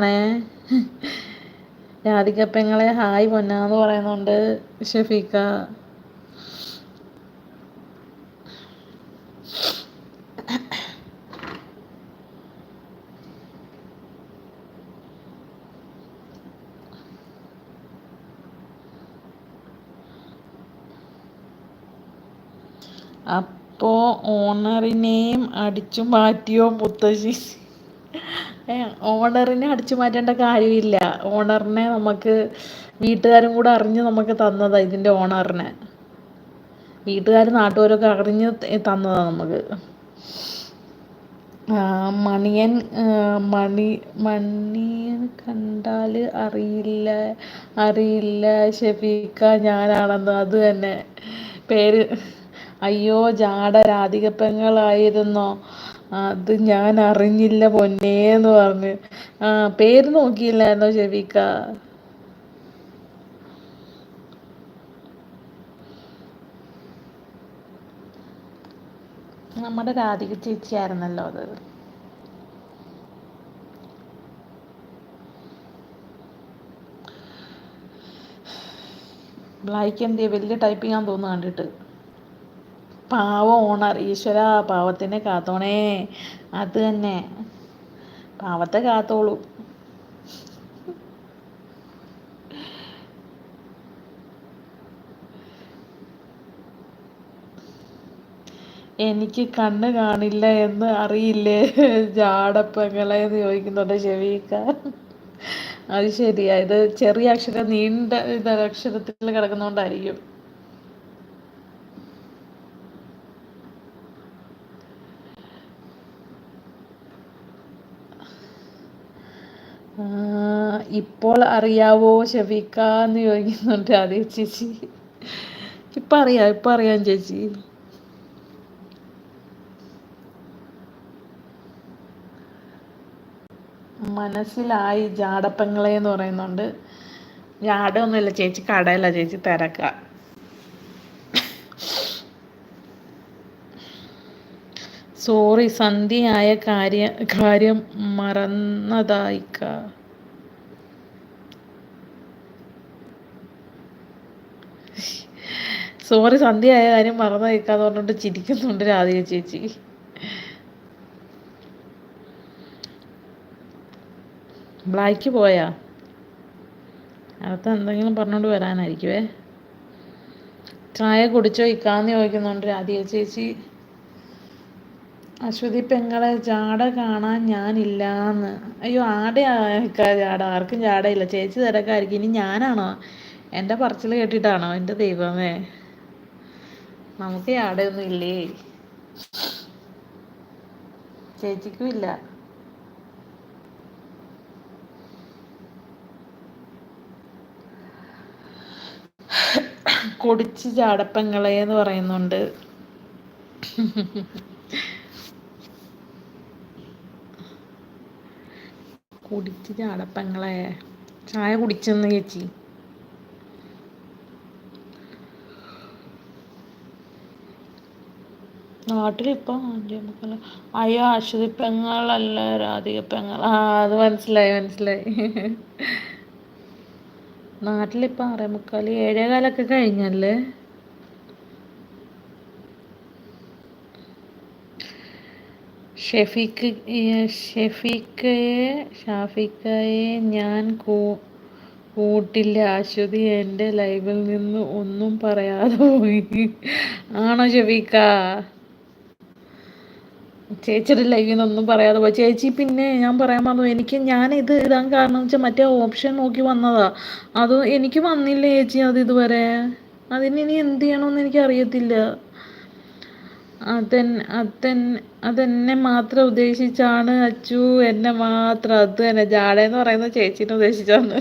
സുഖാണേ. രാധികപ്പെങ്ങളെ hi പൊന്നാന്ന് പറയുന്നുണ്ട് ഷെഫീക്ക. അപ്പോ ഓണറിനെയും അടിച്ചു മാറ്റിയോ മുത്തശ്ശി? ഓണറിനെ അടിച്ചു മാറ്റേണ്ട കാര്യമില്ല. ഓണറിനെ നമുക്ക് വീട്ടുകാരും കൂടെ അറിഞ്ഞ് നമുക്ക് തന്നതാ. ഇതിൻ്റെ ഓണറിനെ വീട്ടുകാരും നാട്ടുകാരൊക്കെ അറിഞ്ഞ് തന്നതാ നമുക്ക്. മണിയൻ മണിയൻ കണ്ടാൽ അറിയില്ല ഷെഫീക്ക ഞാനാണെന്ന്. അത് തന്നെ പേര്. അയ്യോ ജാട രാധികപ്പെങ്ങളായിരുന്നോ? അത് ഞാൻ അറിഞ്ഞില്ല പൊന്നേന്ന് പറഞ്ഞ്. പേര് നോക്കിയില്ലായിരുന്നോ ഷെഫീക്ക? നമ്മുടെ രാധിക ചേച്ചിയായിരുന്നല്ലോ അത്. ബ്ലൈക്ക് എന്തിയെ വലിയ ടൈപ്പിംഗ് ആണെന്ന് തോന്നുന്നു കണ്ടിട്ട്. പാവം ഓണർ. ഈശ്വര പാവത്തിനെ കാത്തോണേ. അത് തന്നെ പാവത്തെ കാത്തോളൂ. എനിക്ക് കണ്ണ് കാണില്ല എന്ന് അറിയില്ലേ ജാടപ്പങ്ങളെന്ന് ചോദിക്കുന്നുണ്ട് ഷെഫീക്ക. അത് ശരിയാ. ഇത് ചെറിയ അക്ഷരം നീണ്ട അക്ഷരത്തിൽ കിടക്കുന്നോണ്ടായിരിക്കും. ഇപ്പോൾ അറിയാവോ ഷെഫീക്ക എന്ന് ചോദിക്കുന്നുണ്ട് അതേ ചേച്ചി. ഇപ്പം അറിയാം ചേച്ചി. മനസ്സിലായി ജാടപ്പങ്ങളെ എന്ന് പറയുന്നുണ്ട്. ജാടൊന്നുമില്ല ചേച്ചി, കടയല്ല ചേച്ചി, തിരക്ക. സോറി സന്ധ്യയായ കാര്യം മറന്നതായിക്ക. സോറി സന്ധ്യയായ കാര്യം മറന്നതായിക്കാന്ന് പറഞ്ഞിട്ട് ചിരിക്കുന്നുണ്ട് രാധിക ചേച്ചി. ബ്ലാക്ക് പോയാ അകത്ത് എന്തെങ്കിലും പറഞ്ഞോണ്ട് വരാനായിരിക്കുവേ. ചായ കുടിച്ചോ ഇക്കാന്ന് ചോദിക്കുന്നുണ്ട് രാധിക ചേച്ചി. അശ്വതി പെങ്ങളെ ജാട കാണാൻ ഞാനില്ലാന്ന്. അയ്യോ ആടെയാ ജാട? ആർക്കും ജാടയില്ല ചേച്ചി, തിരക്കായിരിക്കും. ഇനി ഞാനാണോ എൻ്റെ പറച്ചിൽ കേട്ടിട്ടാണോ? എൻ്റെ ദൈവമേ, നമുക്ക് ജാടയൊന്നും ഇല്ലേ? ചേച്ചിക്കും ഇല്ല. കൊടിച്ച് ജാടപ്പങ്ങളെ എന്ന് പറയുന്നുണ്ട്. കുടിച്ച് ചാടപ്പങ്ങളെ. ചായ കുടിച്ചെന്ന് ചേച്ചി. നാട്ടിലിപ്പം അയ്യോ അശ്വതി പെങ്ങളല്ല രാധിക പെങ്ങൾ. അത് മനസ്സിലായി. നാട്ടിലിപ്പം 6:45 7:15 കഴിഞ്ഞല്ലേ? ഷാഫിക്കയെ ഞാൻ കൂട്ടില്ല. അശ്വതി എൻ്റെ ലൈവിൽ നിന്ന് ഒന്നും പറയാതെ പോയി. ആണോ ഷെഫീക്ക? ചേച്ചിയുടെ ലൈവിൽ നിന്നൊന്നും പറയാതെ പോയി ചേച്ചി. പിന്നെ ഞാൻ പറയാൻ പറഞ്ഞു, ഞാനിത് ഇടാൻ കാരണം വെച്ചാൽ മറ്റേ ഓപ്ഷൻ നോക്കി വന്നതാ. അത് എനിക്ക് വന്നില്ല ചേച്ചി അത് ഇതുവരെ. അതിനി എന്ത് ചെയ്യണമെന്ന് എനിക്ക് അറിയത്തില്ല. അതെന്നെ മാത്രം ഉദ്ദേശിച്ചാണ് അച്ചു, എന്നെ മാത്രം. അത് തന്നെ ജാടയെന്ന് പറയുന്നത് ചേച്ചീനെ ഉദ്ദേശിച്ചാണ്.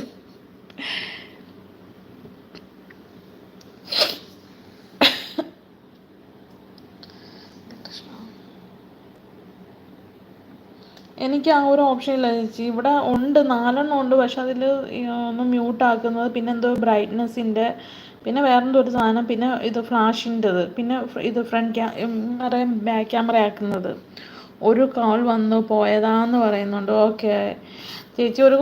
എനിക്ക് ആ ഒരു ഓപ്ഷൻ ഇല്ല ചേച്ചി. ഇവിടെ ഉണ്ട് 4 ഉണ്ട്. പക്ഷെ അതിൽ ഒന്ന് മ്യൂട്ട് ആക്കുന്നത്, പിന്നെ എന്തോ ബ്രൈറ്റ്നസ്സിൻ്റെ, പിന്നെ വേറെന്തോ ഒരു സാധനം, പിന്നെ ഇത് ഫ്ലാഷിൻ്റെത്, പിന്നെ ഇത് ഫ്രണ്ട് ക്യാമറ ബാക്ക് ക്യാമറ ആക്കുന്നത്. ഒരു കോൾ വന്നു പോയതാന്ന് പറയുന്നുണ്ട്. ഓക്കെ ചേച്ചി, ഒരു